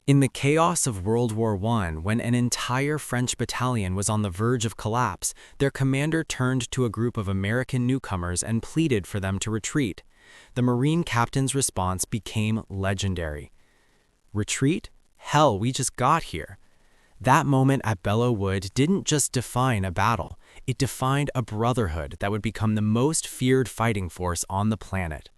In the chaos of World War I, when an entire French battalion was on the verge of collapse, their commander turned to a group of American newcomers and pleaded for them to retreat. The Marine captain's response became legendary. "Retreat? Hell, we just got here." That moment at Belleau Wood didn't just define a battle, it defined a brotherhood that would become the most feared fighting force on the planet.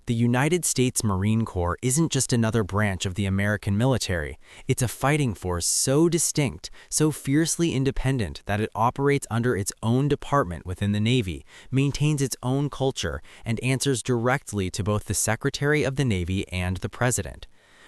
The United States Marine Corps isn't just another branch of the American military. It's a fighting force so distinct, so fiercely independent that it operates under its own department within the Navy, maintains its own culture, and answers directly to both the Secretary of the Navy and the President.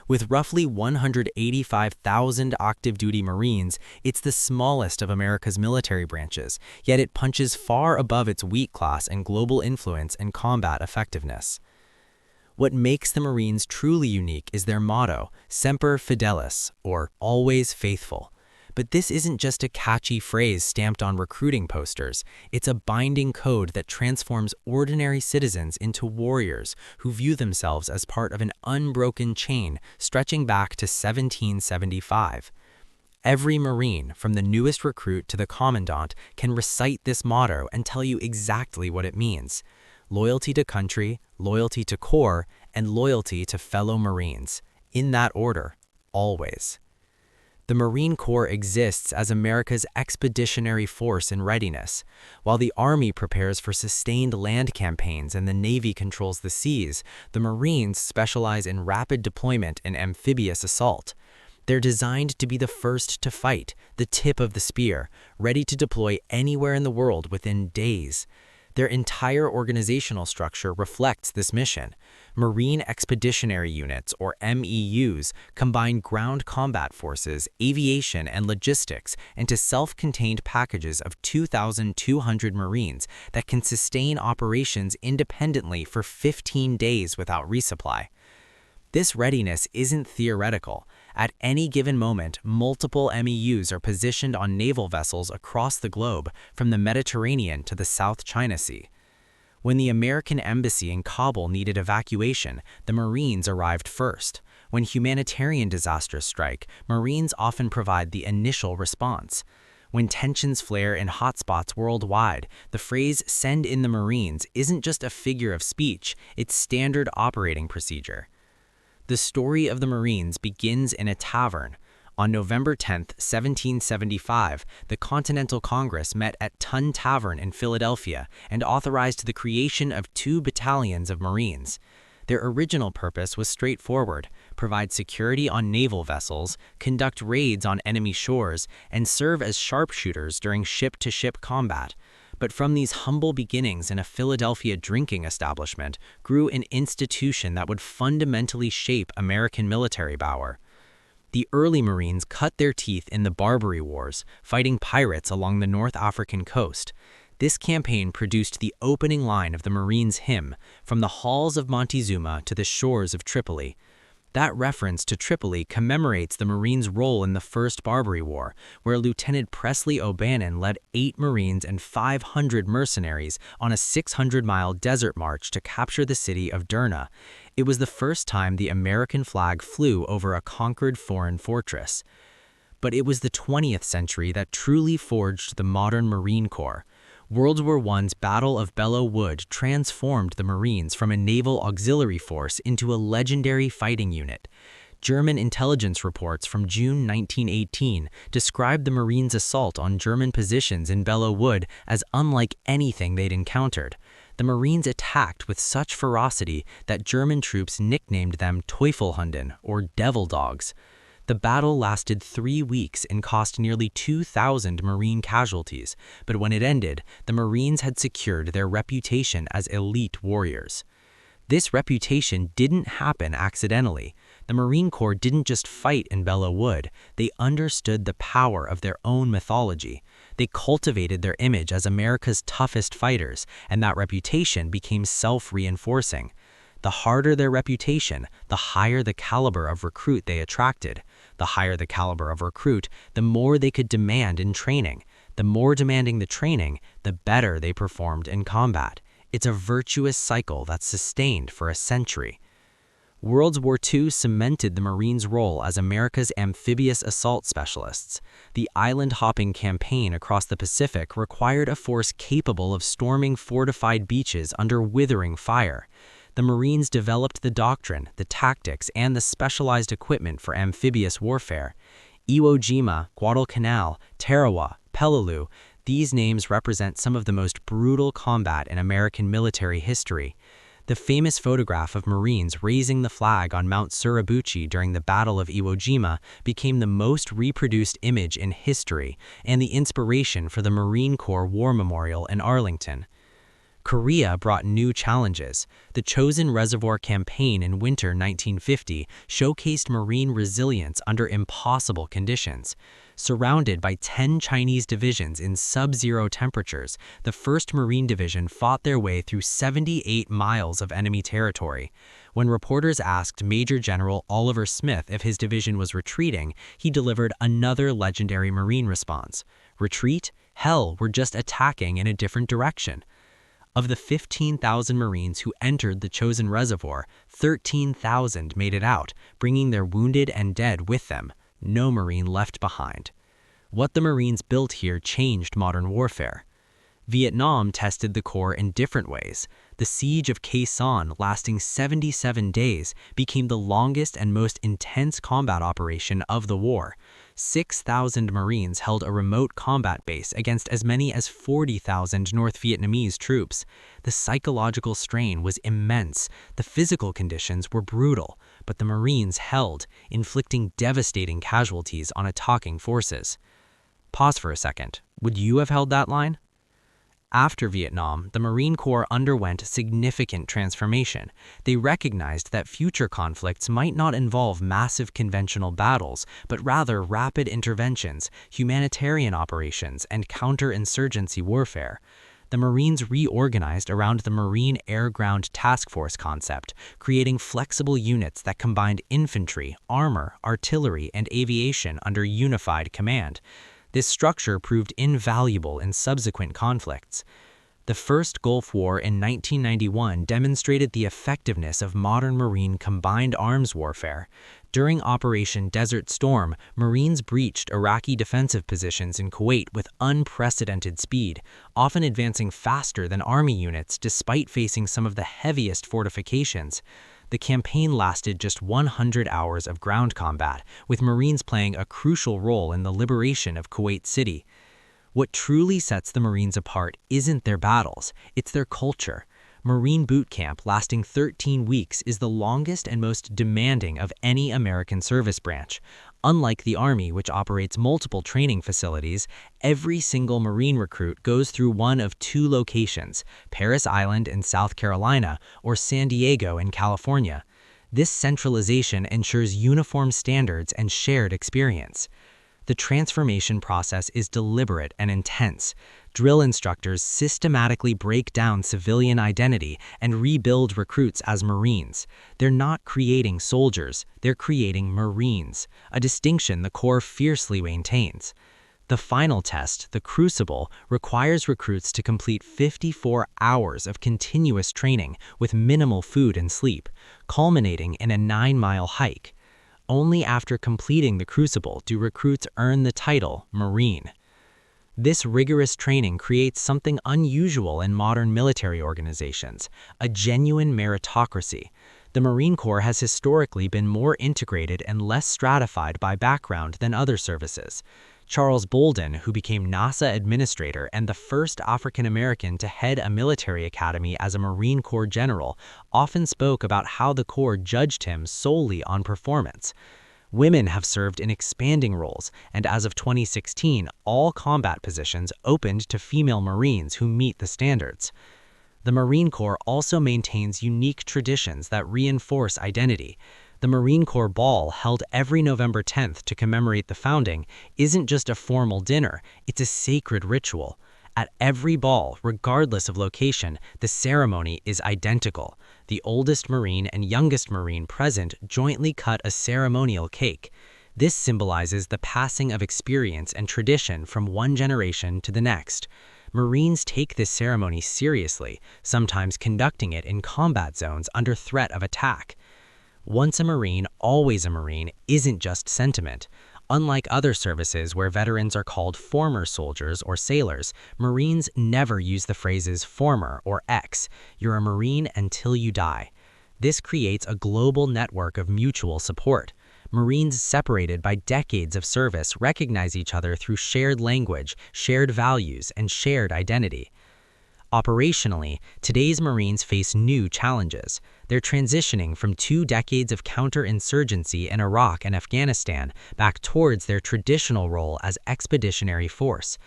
With roughly 185,000 active duty Marines, it's the smallest of America's military branches, yet it punches far above its weight class in global influence and combat effectiveness. What makes the Marines truly unique is their motto, Semper Fidelis, or always faithful. But this isn't just a catchy phrase stamped on recruiting posters. It's a binding code that transforms ordinary citizens into warriors who view themselves as part of an unbroken chain stretching back to 1775. Every Marine, from the newest recruit to the commandant, can recite this motto and tell you exactly what it means. Loyalty to country, loyalty to corps, and loyalty to fellow Marines. In that order, always. The Marine Corps exists as America's expeditionary force in readiness. While the Army prepares for sustained land campaigns and the Navy controls the seas, the Marines specialize in rapid deployment and amphibious assault. They're designed to be the first to fight, the tip of the spear, ready to deploy anywhere in the world within days. Their entire organizational structure reflects this mission. Marine Expeditionary Units, or MEUs, combine ground combat forces, aviation, and logistics into self-contained packages of 2,200 Marines that can sustain operations independently for 15 days without resupply. This readiness isn't theoretical. At any given moment, multiple MEUs are positioned on naval vessels across the globe, from the Mediterranean to the South China Sea. When the American embassy in Kabul needed evacuation, the Marines arrived first. When humanitarian disasters strike, Marines often provide the initial response. When tensions flare in hotspots worldwide, the phrase "send in the Marines" isn't just a figure of speech, it's standard operating procedure. The story of the Marines begins in a tavern. On November 10, 1775, the Continental Congress met at Tun Tavern in Philadelphia and authorized the creation of 2 battalions of Marines. Their original purpose was straightforward: provide security on naval vessels, conduct raids on enemy shores, and serve as sharpshooters during ship-to-ship combat. But from these humble beginnings in a Philadelphia drinking establishment grew an institution that would fundamentally shape American military power. The early Marines cut their teeth in the Barbary Wars, fighting pirates along the North African coast. This campaign produced the opening line of the Marines' hymn, "From the halls of Montezuma to the shores of Tripoli." That reference to Tripoli commemorates the Marines' role in the First Barbary War, where Lieutenant Presley O'Bannon led 8 Marines and 500 mercenaries on a 600-mile desert march to capture the city of Derna. It was the first time the American flag flew over a conquered foreign fortress. But it was the 20th century that truly forged the modern Marine Corps. World War I's Battle of Belleau Wood transformed the Marines from a naval auxiliary force into a legendary fighting unit. German intelligence reports from June 1918 described the Marines' assault on German positions in Belleau Wood as unlike anything they'd encountered. The Marines attacked with such ferocity that German troops nicknamed them Teufelhunden, or devil dogs. The battle lasted 3 weeks and cost nearly 2,000 Marine casualties, but when it ended, the Marines had secured their reputation as elite warriors. This reputation didn't happen accidentally. The Marine Corps didn't just fight in Belleau Wood, they understood the power of their own mythology. They cultivated their image as America's toughest fighters, and that reputation became self-reinforcing. The harder their reputation, the higher the caliber of recruit they attracted. The higher the caliber of recruit, the more they could demand in training. The more demanding the training, the better they performed in combat. It's a virtuous cycle that's sustained for a century. World War II cemented the Marines' role as America's amphibious assault specialists. The island-hopping campaign across the Pacific required a force capable of storming fortified beaches under withering fire. The Marines developed the doctrine, the tactics, and the specialized equipment for amphibious warfare. Iwo Jima, Guadalcanal, Tarawa, Peleliu, these names represent some of the most brutal combat in American military history. The famous photograph of Marines raising the flag on Mount Suribuchi during the Battle of Iwo Jima became the most reproduced image in history and the inspiration for the Marine Corps War Memorial in Arlington. Korea brought new challenges. The Chosin Reservoir campaign in winter 1950 showcased Marine resilience under impossible conditions. Surrounded by 10 Chinese divisions in sub-zero temperatures, the 1st Marine Division fought their way through 78 miles of enemy territory. When reporters asked Major General Oliver Smith if his division was retreating, he delivered another legendary Marine response. Retreat? Hell, we're just attacking in a different direction. Of the 15,000 Marines who entered the Chosin Reservoir, 13,000 made it out, bringing their wounded and dead with them. No Marine left behind. What the Marines built here changed modern warfare. Vietnam tested the Corps in different ways. The siege of Khe Sanh, lasting 77 days, became the longest and most intense combat operation of the war. 6,000 Marines held a remote combat base against as many as 40,000 North Vietnamese troops. The psychological strain was immense. The physical conditions were brutal, but the Marines held, inflicting devastating casualties on attacking forces. Pause for a second. Would you have held that line? After Vietnam, the Marine Corps underwent significant transformation. They recognized that future conflicts might not involve massive conventional battles, but rather rapid interventions, humanitarian operations, and counterinsurgency warfare. The Marines reorganized around the Marine Air-Ground Task Force concept, creating flexible units that combined infantry, armor, artillery, and aviation under unified command. This structure proved invaluable in subsequent conflicts. The First Gulf War in 1991 demonstrated the effectiveness of modern Marine combined arms warfare. During Operation Desert Storm, Marines breached Iraqi defensive positions in Kuwait with unprecedented speed, often advancing faster than Army units despite facing some of the heaviest fortifications. The campaign lasted just 100 hours of ground combat, with Marines playing a crucial role in the liberation of Kuwait City. What truly sets the Marines apart isn't their battles, it's their culture. Marine boot camp, lasting 13 weeks, is the longest and most demanding of any American service branch. Unlike the Army, which operates multiple training facilities, every single Marine recruit goes through one of two locations, Parris Island in South Carolina or San Diego in California. This centralization ensures uniform standards and shared experience. The transformation process is deliberate and intense. Drill instructors systematically break down civilian identity and rebuild recruits as Marines. They're not creating soldiers, they're creating Marines, a distinction the Corps fiercely maintains. The final test, the Crucible, requires recruits to complete 54 hours of continuous training with minimal food and sleep, culminating in a 9-mile hike. Only after completing the Crucible do recruits earn the title Marine. This rigorous training creates something unusual in modern military organizations, a genuine meritocracy. The Marine Corps has historically been more integrated and less stratified by background than other services. Charles Bolden, who became NASA administrator and the first African American to head a military academy as a Marine Corps general, often spoke about how the Corps judged him solely on performance. Women have served in expanding roles, and as of 2016, all combat positions opened to female Marines who meet the standards. The Marine Corps also maintains unique traditions that reinforce identity. The Marine Corps Ball, held every November 10th to commemorate the founding, isn't just a formal dinner, it's a sacred ritual. At every ball, regardless of location, the ceremony is identical. The oldest Marine and youngest Marine present jointly cut a ceremonial cake. This symbolizes the passing of experience and tradition from one generation to the next. Marines take this ceremony seriously, sometimes conducting it in combat zones under threat of attack. Once a Marine, always a Marine isn't just sentiment. Unlike other services where veterans are called former soldiers or sailors, Marines never use the phrases former or ex. You're a Marine until you die. This creates a global network of mutual support. Marines separated by decades of service recognize each other through shared language, shared values, and shared identity. Operationally, today's Marines face new challenges. They're transitioning from 2 decades of counterinsurgency in Iraq and Afghanistan back towards their traditional role as expeditionary force.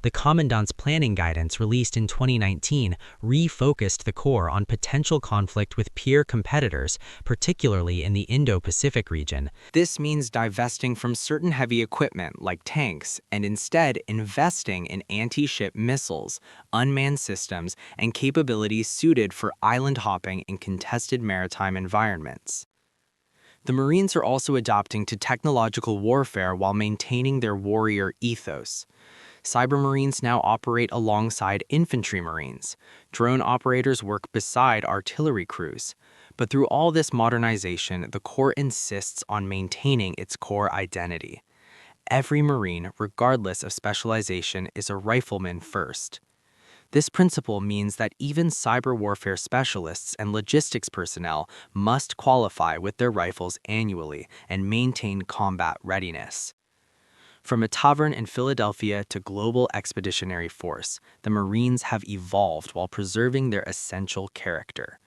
The Commandant's planning guidance released in 2019 refocused the Corps on potential conflict with peer competitors, particularly in the Indo-Pacific region. This means divesting from certain heavy equipment like tanks and instead investing in anti-ship missiles, unmanned systems, and capabilities suited for island hopping in contested maritime environments. The Marines are also adapting to technological warfare while maintaining their warrior ethos. Cybermarines now operate alongside infantry Marines. Drone operators work beside artillery crews. But through all this modernization, the Corps insists on maintaining its core identity. Every Marine, regardless of specialization, is a rifleman first. This principle means that even cyber warfare specialists and logistics personnel must qualify with their rifles annually and maintain combat readiness. From a tavern in Philadelphia to global expeditionary force, the Marines have evolved while preserving their essential character.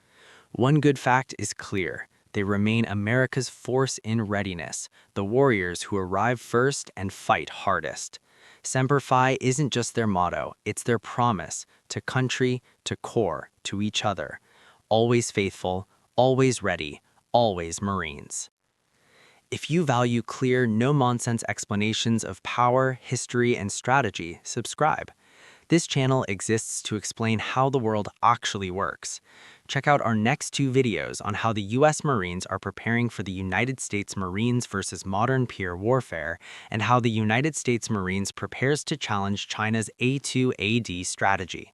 One good fact is clear: they remain America's force in readiness, the warriors who arrive first and fight hardest. Semper Fi isn't just their motto, it's their promise to country, to Corps, to each other. Always faithful, always ready, always Marines. If you value clear, no-nonsense explanations of power, history, and strategy, subscribe. This channel exists to explain how the world actually works. Check out our next 2 videos on how the US Marines are preparing for the United States Marines versus modern peer warfare, and how the United States Marines prepares to challenge China's A2AD strategy.